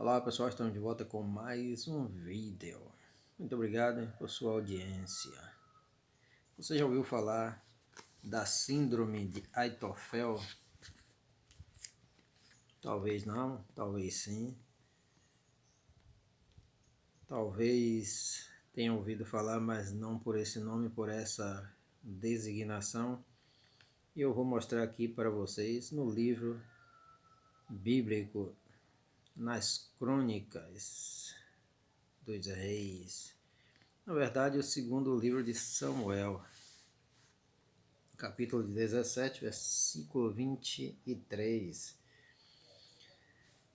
Olá pessoal, estamos de volta com mais um vídeo. Muito obrigado por sua audiência. Você já ouviu falar da síndrome de Ahitofel? Talvez não, talvez sim. Talvez tenha ouvido falar, mas não por esse nome, por essa designação. E eu vou mostrar aqui para vocês no livro bíblico, nas Crônicas dos Reis. Na verdade, o segundo livro de Samuel, capítulo 17, versículo 23.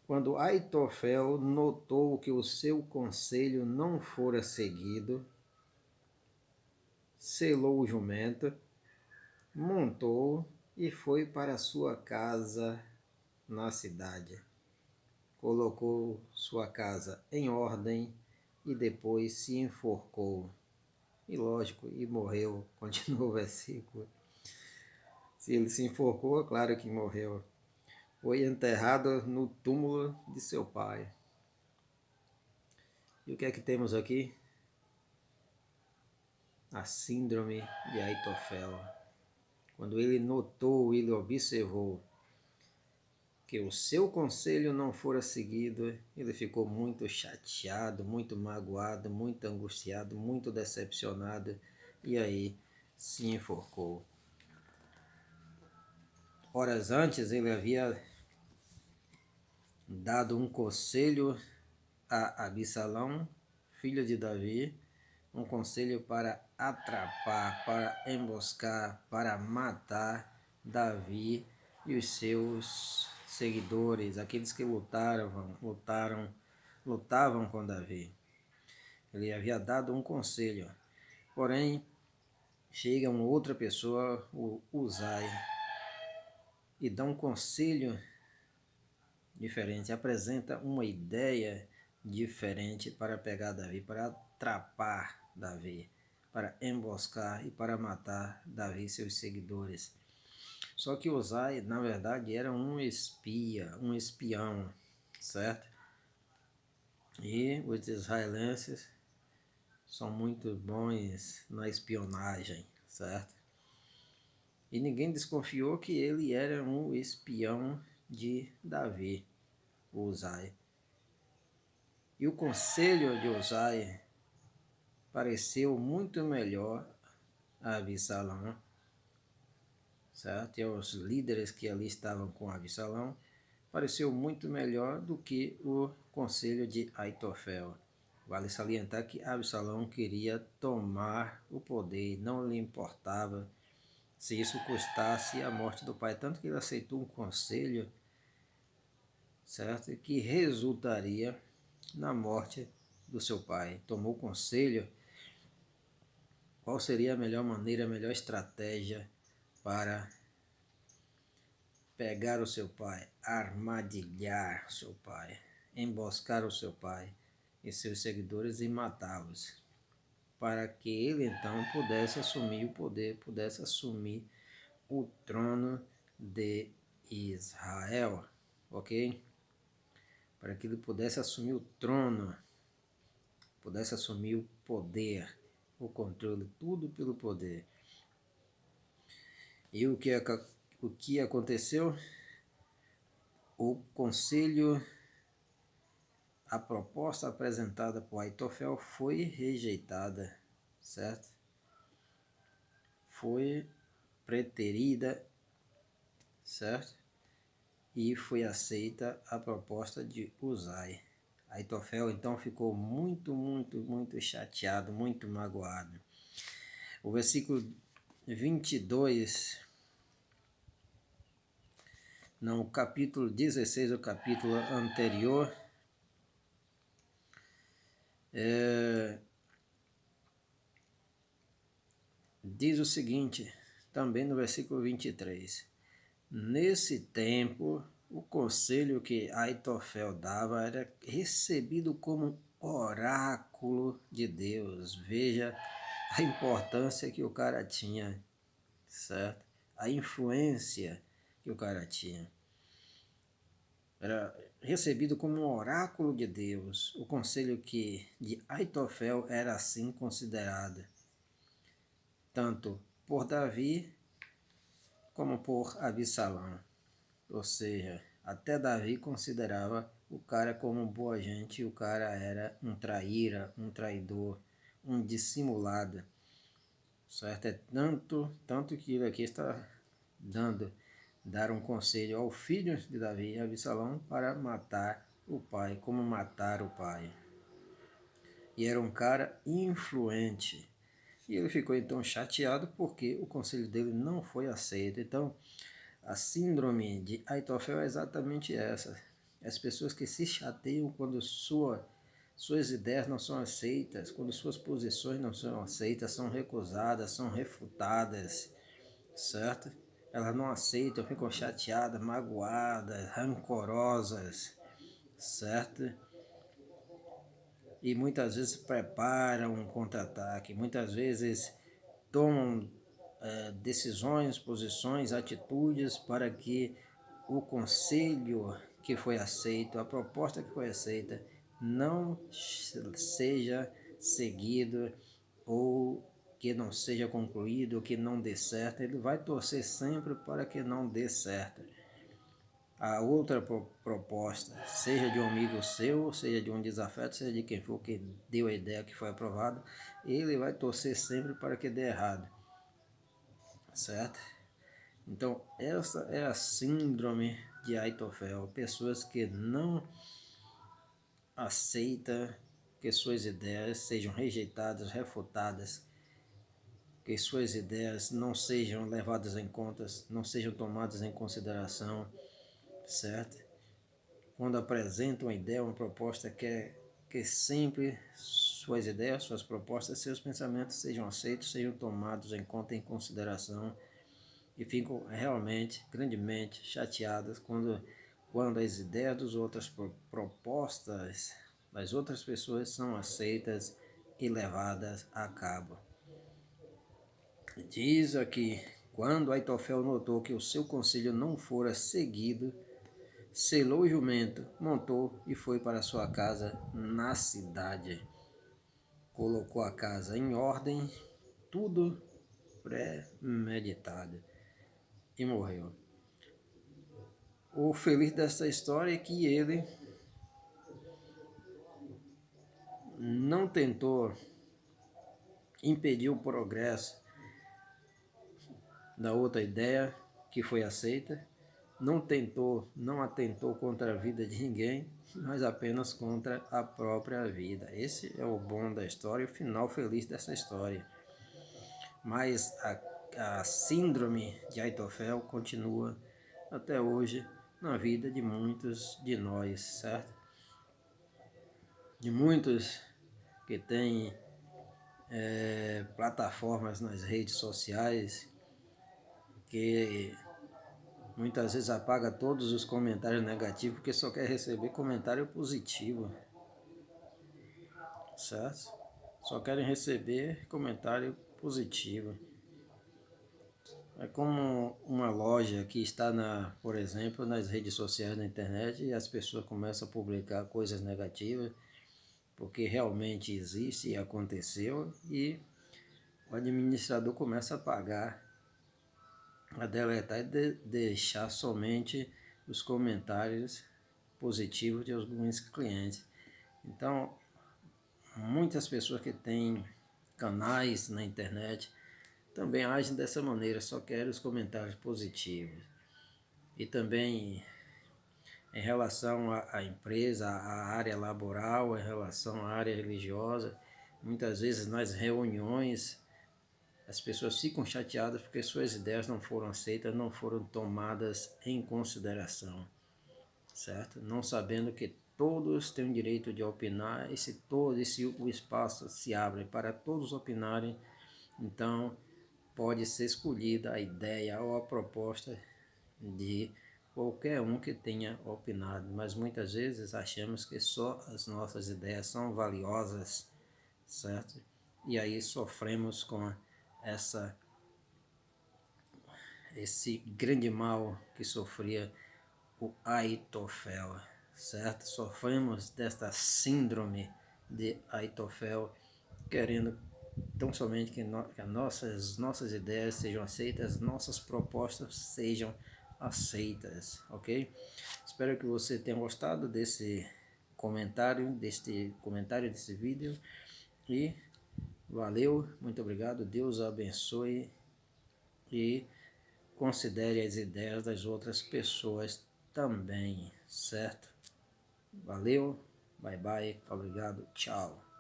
Quando Ahitofel notou que o seu conselho não fora seguido, selou o jumento, montou e foi para sua casa na cidade. Colocou sua casa em ordem e depois se enforcou. E lógico, e morreu. Continua o versículo. Se ele se enforcou, é claro que morreu. Foi enterrado no túmulo de seu pai. E o que é que temos aqui? A síndrome de Ahitofel. Quando ele notou, ele observou que o seu conselho não fora seguido, ele ficou muito chateado, muito magoado, muito angustiado, muito decepcionado e aí se enforcou. Horas antes ele havia dado um conselho a Absalão, filho de Davi, um conselho para atrapar, para emboscar, para matar Davi e os seus seguidores, aqueles que lutavam com Davi. Ele havia dado um conselho, porém chega uma outra pessoa, o Uzai, e dá um conselho diferente, apresenta uma ideia diferente para pegar Davi, para atrapar Davi, para emboscar e para matar Davi e seus seguidores. Só que Uzai, na verdade, era um espia, um espião, certo? E os israelenses são muito bons na espionagem, certo? E ninguém desconfiou que ele era um espião de Davi, Uzai. E o conselho de Uzai pareceu muito melhor a Absalão, certo? E aos líderes que ali estavam com Absalão, pareceu muito melhor do que o conselho de Ahitofel. Vale salientar que Absalão queria tomar o poder, não lhe importava se isso custasse a morte do pai, tanto que ele aceitou um conselho, certo? Que resultaria na morte do seu pai. Tomou conselho qual seria a melhor maneira, a melhor estratégia para pegar o seu pai, armadilhar o seu pai, emboscar o seu pai e seus seguidores e matá-los, para que ele então pudesse assumir o poder, pudesse assumir o trono de Israel, ok? Para que ele pudesse assumir o trono, pudesse assumir o poder, o controle, tudo pelo poder. E o que aconteceu? O conselho, a proposta apresentada por Ahitofel foi rejeitada, certo? Foi preterida, certo? E foi aceita a proposta de Uzai. Ahitofel então ficou muito chateado, muito magoado. O versículo 22, não, o capítulo 16, o capítulo anterior, diz o seguinte, também no versículo 23. Nesse tempo, o conselho que Ahitofel dava era recebido como oráculo de Deus. Veja a importância que o cara tinha, certo? A influência que o cara tinha. recebido como um oráculo de Deus. O conselho de Aitofel era assim considerado, tanto por Davi como por Absalão. Ou seja, até Davi considerava o cara como boa gente, o cara era um traíra, um traidor, um dissimulado. Certo? É tanto que ele aqui está dar um conselho ao filho de Davi, Absalão, para matar o pai, como matar o pai. E era um cara influente. E ele ficou então chateado porque o conselho dele não foi aceito. Então, a síndrome de Aitofel é exatamente essa. As pessoas que se chateiam quando suas ideias não são aceitas, quando suas posições não são aceitas, são recusadas, são refutadas, certo? Elas não aceitam, ficam chateadas, magoadas, rancorosas, certo? E muitas vezes preparam um contra-ataque, muitas vezes tomam decisões, posições, atitudes para que o conselho que foi aceito, a proposta que foi aceita, não seja seguido ou que não seja concluído, que não dê certo. Ele vai torcer sempre para que não dê certo. A outra proposta, seja de um amigo seu, seja de um desafeto, seja de quem for que deu a ideia que foi aprovada, ele vai torcer sempre para que dê errado, certo? Então, essa é a síndrome de Aitofel. Pessoas que não aceitam que suas ideias sejam rejeitadas, refutadas, que suas ideias não sejam levadas em conta, não sejam tomadas em consideração, certo? Quando apresentam uma ideia, uma proposta, que sempre suas ideias, suas propostas, seus pensamentos sejam aceitos, sejam tomados em conta, em consideração, e ficam realmente, grandemente chateadas quando as ideias das outras propostas das outras pessoas são aceitas e levadas a cabo. Diz aqui, quando Aitofel notou que o seu conselho não fora seguido, selou o jumento, montou e foi para sua casa na cidade. Colocou a casa em ordem, tudo premeditado, e morreu. O feliz dessa história é que ele não tentou impedir o progresso da outra ideia que foi aceita, não atentou contra a vida de ninguém, mas apenas contra a própria vida. Esse é o bom da história, o final feliz dessa história. Mas a síndrome de Aitofel continua até hoje na vida de muitos de nós, certo? De muitos que têm plataformas nas redes sociais, que muitas vezes apaga todos os comentários negativos porque só quer receber comentário positivo, certo? Só querem receber comentário positivo. É como uma loja que está, por exemplo, nas redes sociais da internet, e as pessoas começam a publicar coisas negativas porque realmente existe e aconteceu, e o administrador começa a pagar, a deletar e deixar somente os comentários positivos de alguns clientes. Então, muitas pessoas que têm canais na internet também agem dessa maneira, só querem os comentários positivos. E também em relação à empresa, à área laboral, em relação à área religiosa, muitas vezes nas reuniões as pessoas ficam chateadas porque suas ideias não foram aceitas, não foram tomadas em consideração, certo? Não sabendo que todos têm o direito de opinar, e se o espaço se abre para todos opinarem, então pode ser escolhida a ideia ou a proposta de qualquer um que tenha opinado, mas muitas vezes achamos que só as nossas ideias são valiosas, certo? E aí sofremos com esse grande mal que sofria o Aitofel. certo? Sofremos desta síndrome de Aitofel, querendo tão somente que as nossas ideias sejam aceitas, nossas propostas sejam aceitas, ok? Espero que você tenha gostado desse comentário, desse vídeo, e valeu, muito obrigado, Deus abençoe, e considere as ideias das outras pessoas também, certo? Valeu, bye bye, obrigado, tchau.